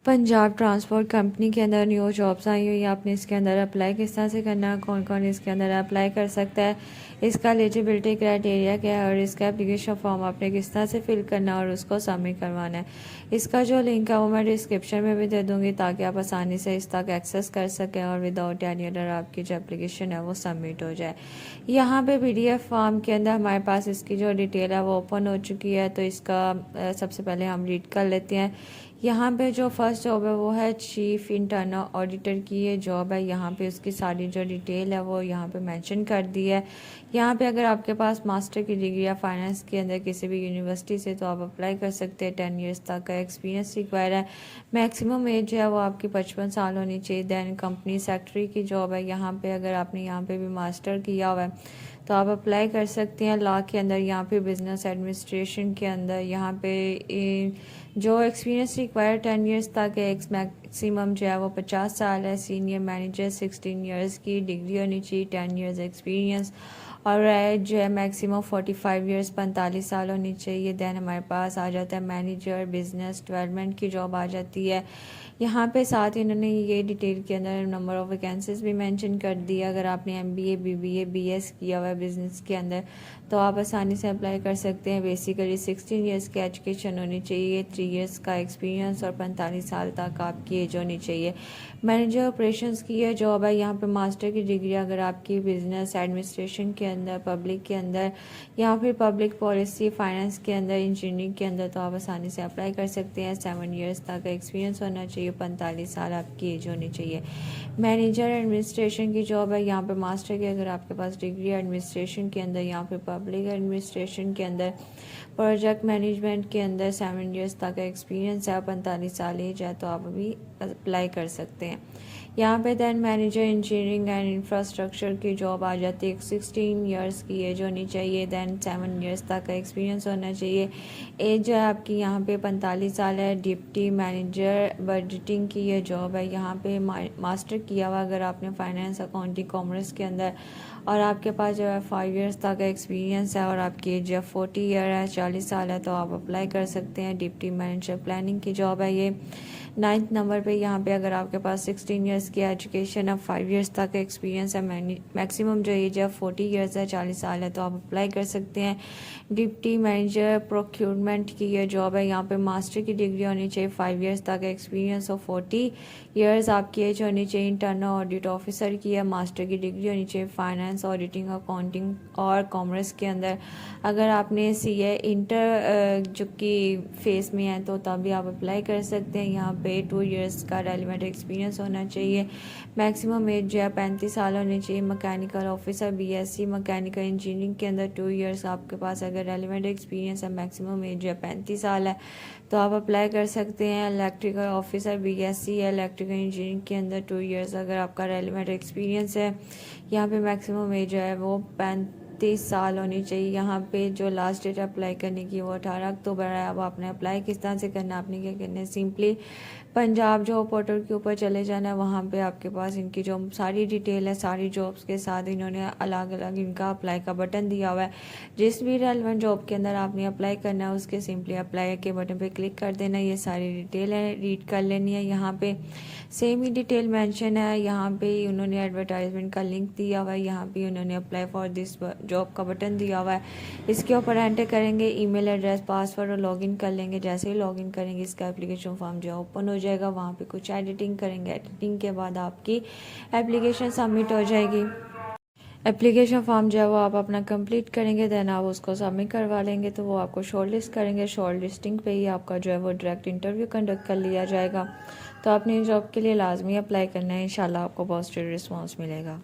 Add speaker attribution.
Speaker 1: Punjab transport company के अंदर new jobs आई हुई है। आपने इसके अंदर अप्लाई किस तरह से करना है, कौन कौन इसके अंदर अप्लाई कर सकता है, इसका एलिजिबिलिटी क्राइटेरिया क्या है और इसका एप्लीकेशन फॉर्म आपने किस तरह से फिल करना है और उसको सबमिट करवाना है। इसका जो लिंक है वो मैं डिस्क्रिप्शन में भी दे दूँगी ताकि आप आसानी से इस तक एक्सेस कर सकें और विदाउट एनी एरर आपकी जो एप्लीकेशन है वो सबमिट हो जाए। यहाँ पे PDF फॉर्म के अंदर हमारे पास इसकी जो डिटेल है वो ओपन हो चुकी है, तो इसका सबसे पहले हम रीड कर लेते हैं। यहाँ पे जो फर्स्ट जॉब है वो है चीफ इंटरनल ऑडिटर की ये जॉब है। यहाँ पे उसकी सारी जो डिटेल है वो यहाँ पे मेंशन कर दी है। यहाँ पे अगर आपके पास मास्टर की डिग्री या फाइनेंस के अंदर किसी भी यूनिवर्सिटी से तो आप अप्लाई कर सकते हैं। 10 इयर्स तक का एक्सपीरियंस रिक्वायर है। मैक्सिमम एज जो है वो आपकी 55 साल होनी चाहिए। दैन कंपनी सेक्रेटरी की जॉब है। यहाँ पे अगर आपने यहाँ पे भी मास्टर किया हुआ है तो आप अप्लाई कर सकते हैं। लॉ के अंदर, यहाँ पे बिजनेस एडमिनिस्ट्रेशन के अंदर, यहाँ पे जो एक्सपीरियंस रिक्वायर 10 इयर्स तक है। मैक्सिमम जो है वो 50 साल है। सीनियर मैनेजर 16 इयर्स की डिग्री होनी चाहिए, 10 इयर्स एक्सपीरियंस, और एज जो है मैक्सिमम 45 इयर्स 45 साल होनी चाहिए। दैन हमारे पास आ जाता है मैनेजर बिजनेस डेवलपमेंट की जॉब आ जाती है। यहाँ पे साथ ही इन्होंने ये डिटेल के अंदर नंबर ऑफ वैकेंसीज भी मेंशन कर दिया। अगर आपने MBA BBA BS किया हुआ है बिजनेस के अंदर तो आप आसानी से अप्लाई कर सकते हैं। बेसिकली 16 इयर्स की एजुकेशन होनी चाहिए, 3 इयर्स का एक्सपीरियंस और 45 साल तक आपकी एज होनी चाहिए। मैनेजर ऑपरेशंस की यह जॉब है। यहाँ पे मास्टर की डिग्री अगर आपकी बिजनेस एडमिनिस्ट्रेशन के अंदर, पब्लिक के अंदर या फिर पब्लिक पॉलिसी फाइनेंस के अंदर, इंजीनियरिंग के अंदर तो आप आसानी से अप्लाई कर सकते हैं। 7 इयर्स तक का एक्सपीरियंस होना चाहिए, 45 साल आपकी एज होनी चाहिए। मैनेजर एडमिनिस्ट्रेशन की जॉब है। यहाँ पे मास्टर की अगर आपके पास डिग्री एडमिनिस्ट्रेशन के अंदर या फिर पब्लिक एडमिनिस्ट्रेशन के अंदर, प्रोजेक्ट मैनेजमेंट के अंदर 7 इयर्स तक का एक्सपीरियंस है, 45 साल एज है तो आप अभी अप्लाई कर सकते हैं। यहाँ पे then manager engineering and infrastructure की जॉब आ जाती है। 16 इयर्स की एज होनी चाहिए। दैन 7 इयर्स तक का एक्सपीरियंस होना चाहिए। एज जो है आपकी यहाँ पे 45 साल है। डिप्टी मैनेजर बजटिंग की ये जॉब है। यहाँ पे मास्टर किया हुआ अगर आपने फाइनेंस अकाउंटिंग कॉमर्स के अंदर और आपके पास जो है 5 इयर्स तक का एक्सपीरियंस है और आपकी एज जो 40 ईयर है, 40 साल है तो आप अप्लाई कर सकते हैं। डिप्टी मैनेजर प्लानिंग की जॉब है ये। 9th नंबर पे यहाँ पे अगर आपके पास 16 इयर्स की एजुकेशन है, 5 इयर्स तक का एक्सपीरियंस है, मैक्सिमम जो एज है 40 इयर्स है, 40 साल है तो आप अप्लाई कर सकते हैं। डिप्टी मैनेजर प्रोक्यूरमेंट की ये जॉब है। यहाँ पे मास्टर की डिग्री होनी चाहिए, 5 इयर्स तक का एक्सपीरियंस और 40 इयर्स आपकी एज होनी चाहिए। इंटरनल ऑडिट ऑफिसर की है, मास्टर की डिग्री होनी चाहिए फाइनेंस ऑडिटिंग अकाउंटिंग और कॉमर्स के अंदर। अगर आपने CA इंटर जो कि फेस में है तो तभी आप अप्लाई कर सकते हैं। यहाँ पे 2 इयर्स का रेलिवेंट एक्सपीरियंस होना चाहिए। मैक्सिमम एज जो है 35 साल होनी चाहिए। Mechanical officer BSc mechanical engineering के अंदर 2 इयर्स आपके पास अगर रेलिवेंट एक्सपीरियंस है, मैक्सिमम एज जो है 35 साल है तो आप अप्लाई कर सकते हैं। Electrical officer BSc electrical engineering के अंदर 2 इयर्स अगर आपका रेलिवेंट एक्सपीरियंस है। यहाँ पे मैक्सिमम एज जो है वो 35 साल होनी चाहिए। यहाँ पे जो लास्ट डेट अप्लाई करने की वो 18 अक्टूबर है। अब आपने अप्लाई किस तरह से करना है, आपने क्या करना है, सिंपली पंजाब जॉब पोर्टल के ऊपर चले जाना है। वहाँ पे आपके पास इनकी जो सारी डिटेल है, सारी जॉब्स के साथ इन्होंने अलग अलग इनका अप्लाई का बटन दिया हुआ है। जिस भी रेलेवेंट जॉब के अंदर आपने अप्लाई करना है उसके सिंपली अप्लाई के बटन पे क्लिक कर देना। ये सारी डिटेल है, रीड कर लेनी है। यहाँ पे सेम ही डिटेल मेंशन है। यहाँ पे उन्होंने एडवर्टाइजमेंट का लिंक दिया हुआ है। यहाँ पे उन्होंने अप्लाई फॉर दिस जॉब का बटन दिया हुआ है। इसके ऊपर एंटर करेंगे ईमेल एड्रेस, पासवर्ड और लॉगिन कर लेंगे। जैसे ही लॉगिन करेंगे इसका एप्लीकेशन फॉर्म जो है ओपन हो जाएगा। वहाँ पे कुछ एडिटिंग करेंगे, एडिटिंग के बाद आपकी एप्लीकेशन सबमिट हो जाएगी। एप्लीकेशन फॉर्म जो है वो आप अपना कंप्लीट करेंगे, देन आप उसको सबमिट करवा लेंगे तो वो आपको शॉर्ट लिस्ट करेंगे। शॉर्ट लिस्टिंग पे ही आपका जो है वो डायरेक्ट इंटरव्यू कंडक्ट कर लिया जाएगा। तो आपने जॉब के लिए लाजमी अप्लाई करना है, इंशाल्लाह आपको पॉजिटिव रिस्पॉन्स मिलेगा।